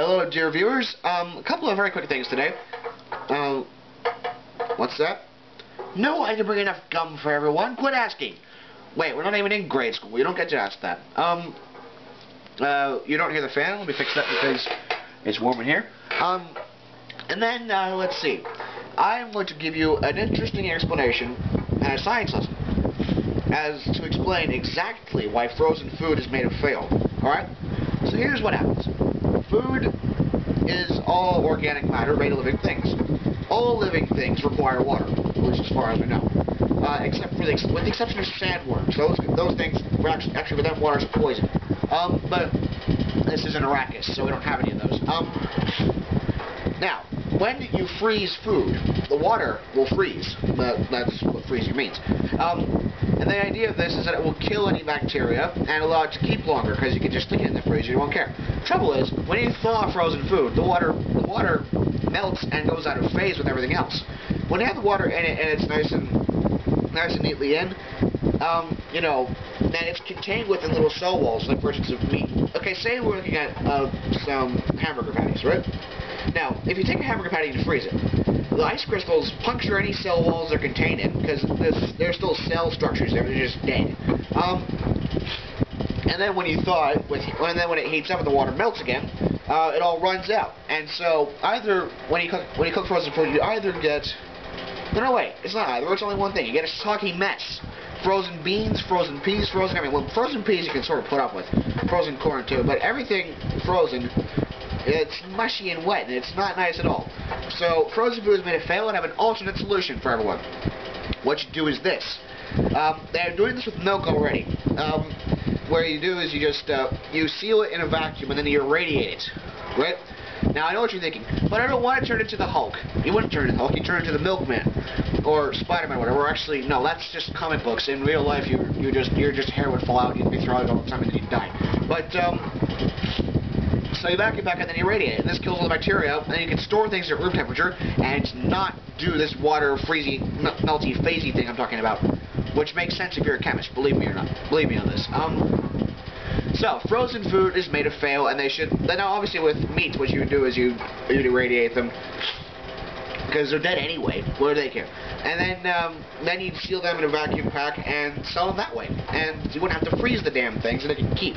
Hello, dear viewers. A couple of very quick things today. What's that? No, I didn't bring enough gum for everyone. Quit asking. Wait, we're not even in grade school. We don't get to ask that. You don't hear the fan? Let me fix that because it's warm in here. And then, let's see. I'm going to give you an interesting explanation and a science lesson as to explain exactly why frozen food is made of fail. Alright? So here's what happens. Food is all organic matter made of living things. All living things require water, at least as far as we know. Except for with the exception of sandworms. Those things, actually without water, is poison. But this is an arachis, so we don't have any of those. Now, when you freeze food, the water will freeze. That's what freezing means. And the idea of this is that it will kill any bacteria and allow it to keep longer, because you can just stick it in the freezer, you won't care. The trouble is, when you thaw frozen food, the water melts and goes out of phase with everything else. When you have the water in it and it's nice and neatly in, you know, then it's contained within little cell walls, like for instance of meat. Okay, say we're looking at some hamburger patties, right? Now, if you take a hamburger patty and freeze it, the ice crystals puncture any cell walls they're contained in, because there's still cell structures there, they're just dead. And then when you thaw it, when it heats up and the water melts again, it all runs out. And so, either when you cook frozen food, you either get... No, wait, it's not either, it's only one thing. You get a soggy mess. Frozen beans, frozen peas, frozen... I mean, well, frozen peas you can sort of put up with. Frozen corn, too. But everything frozen, it's mushy and wet, and it's not nice at all. So, frozen food is made to fail and have an alternate solution for everyone. What you do is this. They're doing this with milk already. Where you do is you just, you seal it in a vacuum and then you irradiate it, right? Now, I know what you're thinking, but I don't want to turn it into the Hulk. You wouldn't turn it into the Hulk, you turn it into the Milkman, or Spider-Man, or whatever. Actually, no, that's just comic books. In real life, your hair would fall out, you'd be thrown out all the time, and then you'd die. But, so you vacuum back and then you irradiate it, and this kills all the bacteria, and then you can store things at room temperature, and not do this water freezy, melty, phasey thing I'm talking about. Which makes sense if you're a chemist, believe me or not. Believe me on this. So, frozen food is made of fail, and they should... Now, obviously, with meat, what you would do is you'd irradiate them, because they're dead anyway. What do they care? And then you'd seal them in a vacuum pack and sell them that way. And you wouldn't have to freeze the damn things, and they can keep.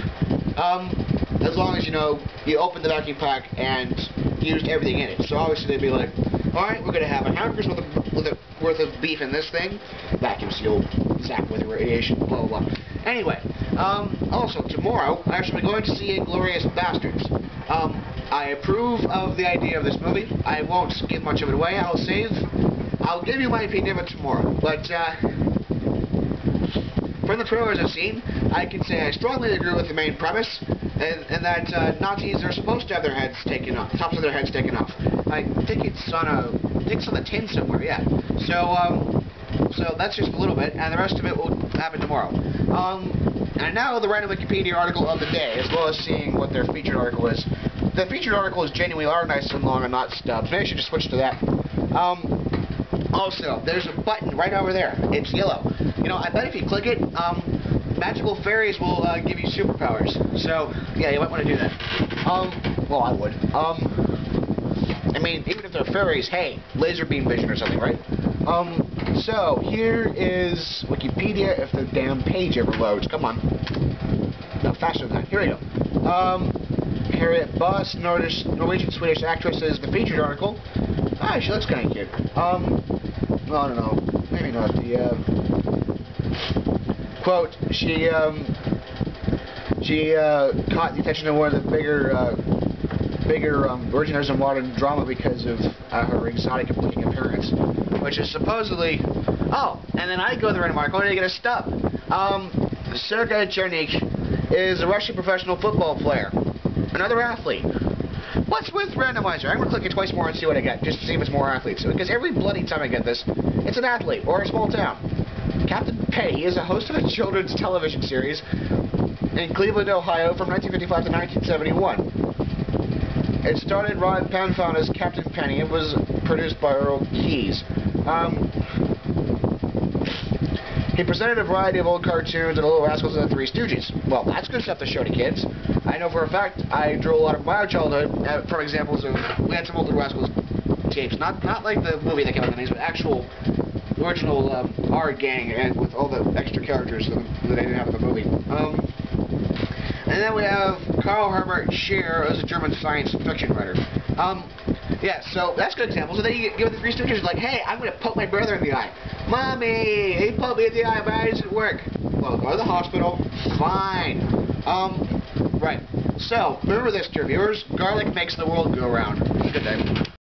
As long as, you know, you open the vacuum pack and used everything in it. So, obviously, they'd be like, alright, we're going to have a hamburger's worth of beef in this thing, vacuum sealed, zapped with radiation, blah, blah, blah. Anyway, also, tomorrow, I'm actually going to see Inglourious Bastards. I approve of the idea of this movie. I won't give much of it away. I'll give you my opinion of it tomorrow. But, from the trailers I've seen, I can say I strongly agree with the main premise, and that Nazis are supposed to have their heads taken off, tops of their heads taken off. I think it's on the tin somewhere, yeah. So that's just a little bit, and the rest of it will happen tomorrow. And now the random Wikipedia article of the day, as well as seeing what their featured article is. The featured article is genuinely nice and long and not stubs. Maybe I should just switch to that. Also, there's a button right over there. It's yellow. You know, I bet if you click it, magical fairies will give you superpowers. So, yeah, you might want to do that. Well, I would. I mean, even if they're fairies, hey, laser beam vision or something, right? So, here is Wikipedia if the damn page ever loads. Come on. No, faster than that. Here we go. Harriet Buss, Norwegian-Swedish actress, is the featured article. Ah, she looks kind of cute. I don't know. Maybe not. The, quote, she caught the attention of one of the bigger originators of modern drama because of her exotic-looking appearance, which is supposedly... Oh, and then I go to the random article and I get a stub. Sergei Chernik is a Russian professional football player. Another athlete. What's with randomizer? I'm going to click it twice more and see what I get, just to see if it's more athletes. Because every bloody time I get this, it's an athlete, or a small town. Captain Petty is a host of a children's television series in Cleveland, Ohio from 1955 to 1971. It starred Ron Panfon as Captain Penny. It was produced by Earl Keyes. He presented a variety of old cartoons and the Little Rascals and the Three Stooges. Well, that's good stuff to show to kids. I know for a fact I drew a lot of my childhood from examples of, we had some old Little Rascals tapes, not like the movie that came out in the 90s, but actual original our gang, and with all the extra characters that they didn't have in the movie. And then we have Karl Herbert Scheer as a German science fiction writer. Yeah, so that's a good example. So then you give the Three Stooges like, hey, I'm going to poke my brother in the eye. Mommy, he poked me in the eye, but I didn't work. Well, go to the hospital. Fine. Right. So, remember this, dear viewers. Garlic makes the world go round. Good day.